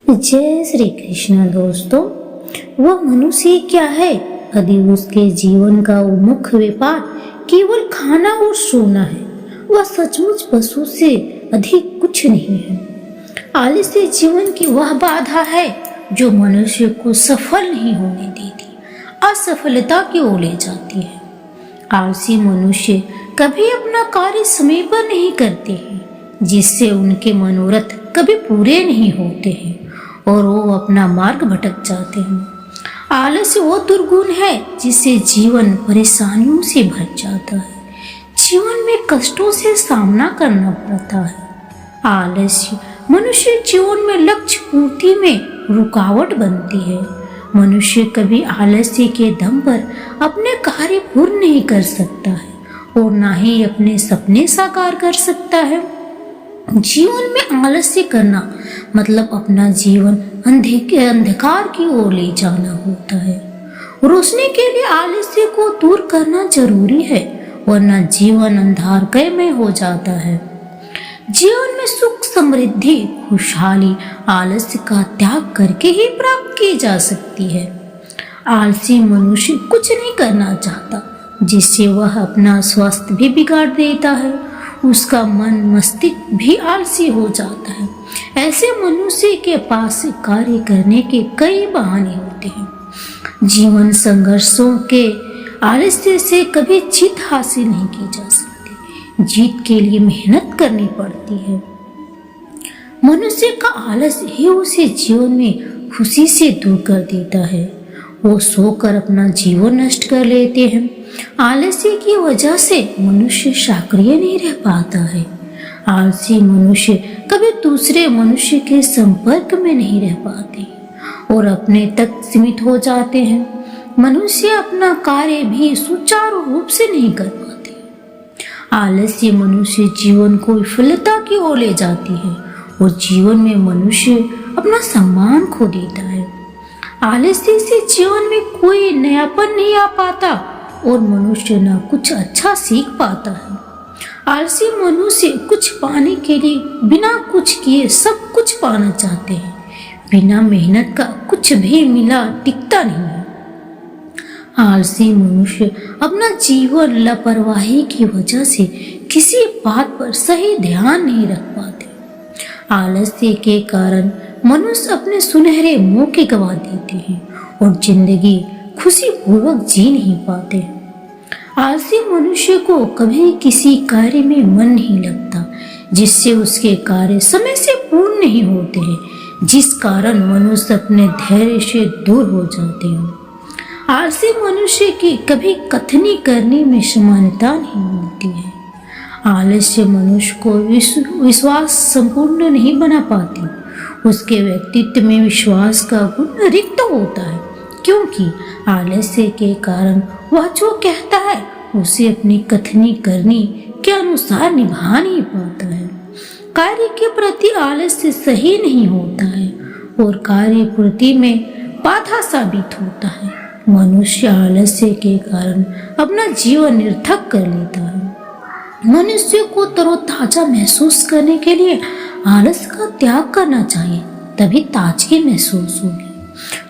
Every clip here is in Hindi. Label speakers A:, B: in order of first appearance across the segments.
A: जय श्री कृष्ण दोस्तों। वह मनुष्य क्या है यदि उसके जीवन का मुख्य व्यापार केवल खाना और सोना है? वह सचमुच पशु से अधिक कुछ नहीं है। आलस्य जीवन की वह बाधा है जो मनुष्य को सफल नहीं होने देती, असफलता की ओर ले जाती है। आलसी मनुष्य कभी अपना कार्य समय पर नहीं करते हैं, जिससे उनके मनोरथ कभी पूरे नहीं होते हैं और वो अपना मार्ग भटक जाते हैं। आलस्य वो दुर्गुण है जिससे जीवन परेशानियों से भर जाता है, जीवन में कष्टों से सामना करना पड़ता है। आलस्य मनुष्य जीवन में लक्ष्य पूर्ति में रुकावट बनती है। मनुष्य कभी आलस्य के दम पर अपने कार्य पूर्ण नहीं कर सकता है और ना ही अपने सपने साकार कर सकता है। जीवन में आलस्य करना मतलब अपना जीवन अंधकार की ओर ले जाना होता है। रोशनी के लिए आलस्य को दूर करना जरूरी है, वरना जीवन अंधकारमय में हो जाता है। जीवन में सुख, समृद्धि, खुशहाली आलस्य का त्याग करके ही प्राप्त की जा सकती है। आलसी मनुष्य कुछ नहीं करना चाहता, जिससे वह अपना स्वास्थ्य भी बिगाड़ देता है। उसका मन मस्तिष्क भी आलसी हो जाता है। ऐसे मनुष्य के पास कार्य करने के कई बहाने होते हैं। जीवन संघर्षों के आलस्य से कभी जीत हासिल नहीं की जा सकती। जीत के लिए मेहनत करनी पड़ती है। मनुष्य का आलस्य ही उसे जीवन में खुशी से दूर कर देता है। वो सोकर अपना जीवन नष्ट कर लेते हैं। आलस्य की वजह से मनुष्य सक्रिय नहीं रह पाता है। आलसी मनुष्य कभी दूसरे मनुष्य के संपर्क में नहीं रह पाते और अपने तक सीमित हो जाते हैं। मनुष्य अपना कार्य भी सुचारू रूप से नहीं कर पाते। आलस्य मनुष्य जीवन को विफलता की ओर ले जाती है और जीवन में मनुष्य अपना सम्मान खो देता है। आलस्य से जीवन में कोई नयापन नहीं आ पाता और मनुष्य न कुछ अच्छा सीख पाता है। आलसी मनुष्य कुछ पाने के लिए बिना कुछ किए सब कुछ पाना चाहते हैं। बिना मेहनत का कुछ भी मिला टिकता नहीं है। आलसी मनुष्य अपना जीवन लापरवाही की वजह से किसी बात पर सही ध्यान नहीं रख पाते। आलस्य के कारण मनुष्य अपने सुनहरे मौके गवा देते हैं और जिंदगी खुशी पूर्वक जी नहीं पाते। आलसी मनुष्य को कभी किसी कार्य में मन नहीं लगता, जिससे उसके कार्य समय से पूर्ण नहीं होते हैं, जिस कारण मनुष्य अपने धैर्य से दूर हो जाते हैं। आलसी मनुष्य की कभी कथनी करने में समानता नहीं मिलती है। आलस्य मनुष्य को विश्वास संपूर्ण नहीं बना पाती। उसके व्यक्तित्व में विश्वास का गुण रिक्त होता है, क्योंकि आलस्य के कारण वह जो कहता है उसे अपनी कथनी करनी के अनुसार निभा नहीं पाता है। कार्य के प्रति आलस्य सही नहीं होता है और कार्य पूर्ति में बाधा साबित होता है। मनुष्य आलस्य के कारण अपना जीवन निरर्थक कर लेता है। मनुष्य को तरोताजा महसूस करने के लिए आलस्य का त्याग करना चाहिए, तभी ताजगी महसूस होगी।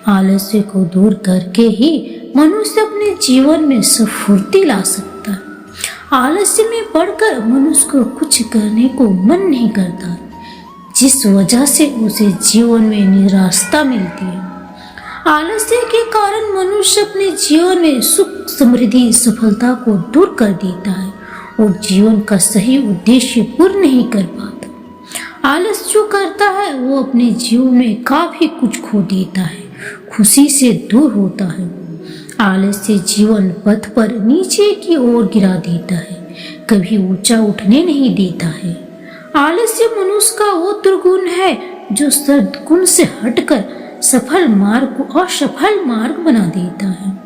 A: आलस्य को दूर करके ही मनुष्य अपने जीवन में स्फूर्ति ला सकता है। आलस्य में पड़कर मनुष्य को कुछ करने को मन नहीं करता, जिस वजह से उसे जीवन में निराशा मिलती है। आलस्य के कारण मनुष्य अपने जीवन में सुख, समृद्धि, सफलता को दूर कर देता है और जीवन का सही उद्देश्य पूर्ण नहीं कर पाता। आलस जो करता है वो अपने जीवन में काफी कुछ खो देता है, खुशी से दूर होता है। आलस्य जीवन पथ पर नीचे की ओर गिरा देता है, कभी ऊंचा उठने नहीं देता है। आलस्य मनुष्य का वो दुर्गुण है जो सद्गुण से हटकर सफल मार्ग को असफल मार्ग बना देता है।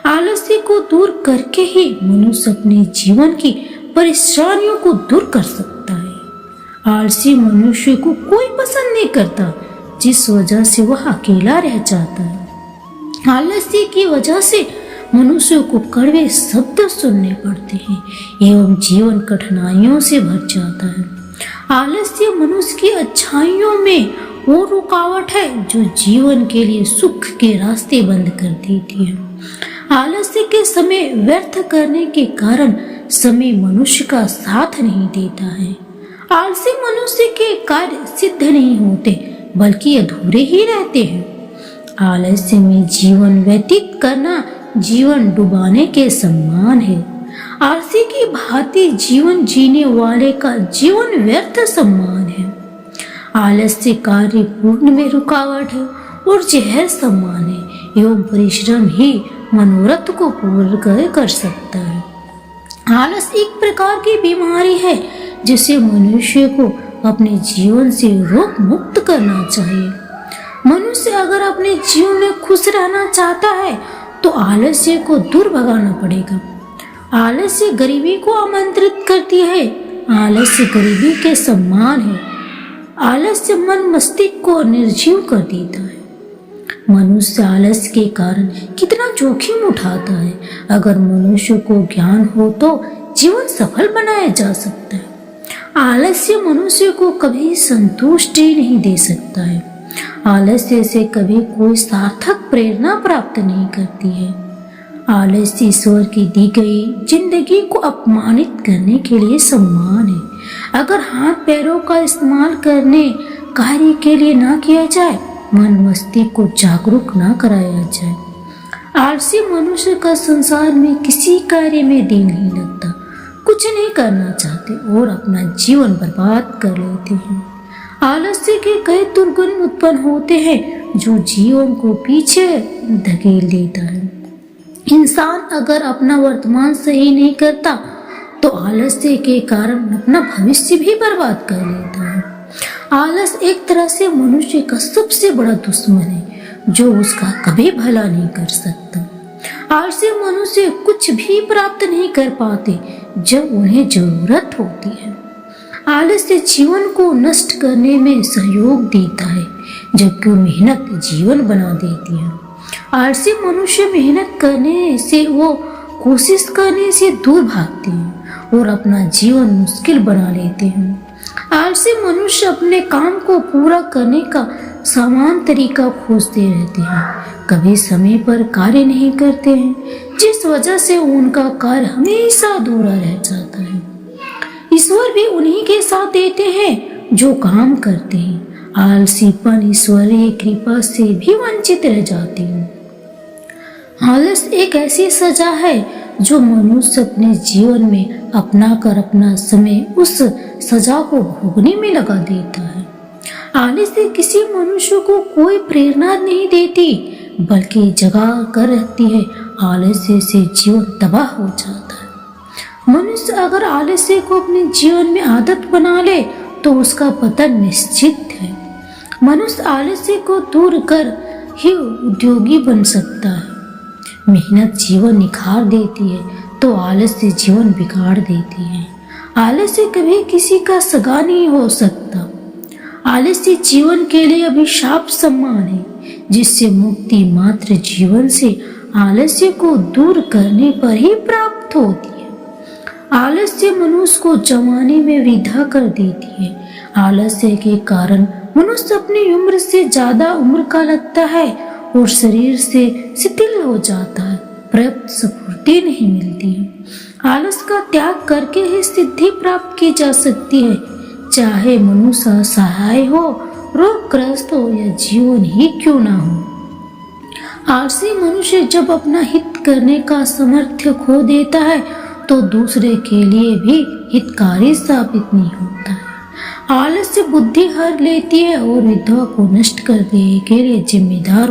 A: आलस्य को दूर करके ही मनुष्य अपने जीवन की परेशानियों को दूर कर सकता है। आलसी मनुष्य को कोई पसंद नहीं करता, जिस वजह से वह अकेला रह जाता है। आलस्य की वजह से मनुष्य को कड़वे शब्द सुनने पड़ते हैं एवं जीवन कठिनाइयों से भर जाता है। आलस्य मनुष्य की अच्छाइयों में वो रुकावट है जो जीवन के लिए सुख के रास्ते बंद कर देती है। आलस्य के समय व्यर्थ करने के कारण समय मनुष्य का साथ नहीं देता है। आलसी मनुष्य के कार्य सिद्ध नहीं होते बल्कि अधूरे ही रहते हैं। आलस्य में जीवन व्यतीत करना जीवन डुबाने के समान है। आलसी की भांति जीवन जीने वाले का जीवन व्यर्थ समान है। आलस्य कार्य पूर्ण में रुकावट है और जहर समान है एवं परिश्रम ही मनोरथ को पूर्ण कर सकता है। आलस एक प्रकार की बीमारी है जिसे मनुष्य को अपने जीवन से रोग मुक्त करना चाहिए। मनुष्य अगर अपने जीवन में खुश रहना चाहता है तो आलस्य को दूर भगाना पड़ेगा। आलस्य गरीबी को आमंत्रित करती है। आलस्य गरीबी के समान है। आलस्य मन मस्तिष्क को निर्जीव कर देता है। मनुष्य आलस्य के कारण कितना जोखिम उठाता है। अगर मनुष्य को ज्ञान हो तो जीवन सफल बनाया जा सकता है। आलस्य मनुष्य को कभी संतुष्टि नहीं दे सकता है। आलस्य से कभी कोई सार्थक प्रेरणा प्राप्त नहीं करती है। आलस्य ईश्वर की दी गई जिंदगी को अपमानित करने के लिए सम्मान है। अगर हाथ पैरों का इस्तेमाल करने कार्य के लिए ना किया जाए, मन मस्तिष्क को जागरूक ना कराया जाए, आलसी मनुष्य का संसार में किसी कार्य में दिल नहीं लगता, कुछ नहीं करना चाहते और अपना जीवन बर्बाद कर लेते हैं। आलस्य के कई दुर्गुण उत्पन्न होते हैं जो जीवन को पीछे धकेल देता है। इंसान अगर अपना वर्तमान सही नहीं करता तो आलस्य के कारण अपना भविष्य भी बर्बाद कर लेता है। आलस एक तरह से मनुष्य का सबसे बड़ा दुश्मन है जो उसका कभी भला नहीं कर सकता। आलसी मनुष्य कुछ भी प्राप्त नहीं कर पाते जब उन्हें जरूरत होती है। आलस्य जीवन को नष्ट करने में सहयोग देता है जबकि मेहनत जीवन बना देती है। आलसी मनुष्य मेहनत करने से वो कोशिश करने से दूर भागते हैं और अपना जीवन मुश्किल बना लेते हैं। आलसी मनुष्य अपने काम को पूरा करने का समान तरीका खोजते रहते हैं, कभी समय पर कार्य नहीं करते हैं जिस वजह से उनका कार्य हमेशा अधूरा रह जाता है। ईश्वर भी उन्हीं के साथ देते हैं जो काम करते हैं। आलसीपन ईश्वरीय कृपा से भी वंचित रह जाते हैं। आलस एक ऐसी सजा है जो मनुष्य अपने जीवन में अपना कर अपना समय उस सजा को भोगने में लगा देता है। आलस से किसी मनुष्य को कोई प्रेरणा नहीं देती बल्कि जगा कर रखती है। आलस्य से जीवन तबाह हो जाता है। मनुष्य अगर आलस्य को अपने जीवन में आदत बना ले तो उसका पतन निश्चित है। मनुष्य आलस्य को दूर कर ही उद्योगी बन सकता है। मेहनत जीवन निखार देती है तो आलस्य जीवन बिगाड़ देती है। आलस्य कभी किसी का सगा नहीं हो सकता। आलस्य जीवन के लिए अभिशाप समान है जिससे मुक्ति मात्र जीवन से आलस्य को दूर करने पर ही प्राप्त होती है। आलस्य मनुष्य को जवानी में वृद्धा कर देती है। आलस्य के कारण मनुष्य अपनी उम्र से ज्यादा उम्र का लगता है और शरीर से शिथिल हो जाता है, पर्याप्त स्फूर्ति नहीं मिलती है। आलस का त्याग करके ही सिद्धि प्राप्त की जा सकती है, चाहे मनुष्य असहाय हो, रोगग्रस्त हो या जीवन ही क्यों ना हो। आलसी मनुष्य जब अपना हित करने का सामर्थ्य खो देता है तो दूसरे के लिए भी हितकारी साबित नहीं होता है। आलस्य बुद्धि हर लेती है और विद्या को नष्ट करने के लिए जिम्मेदार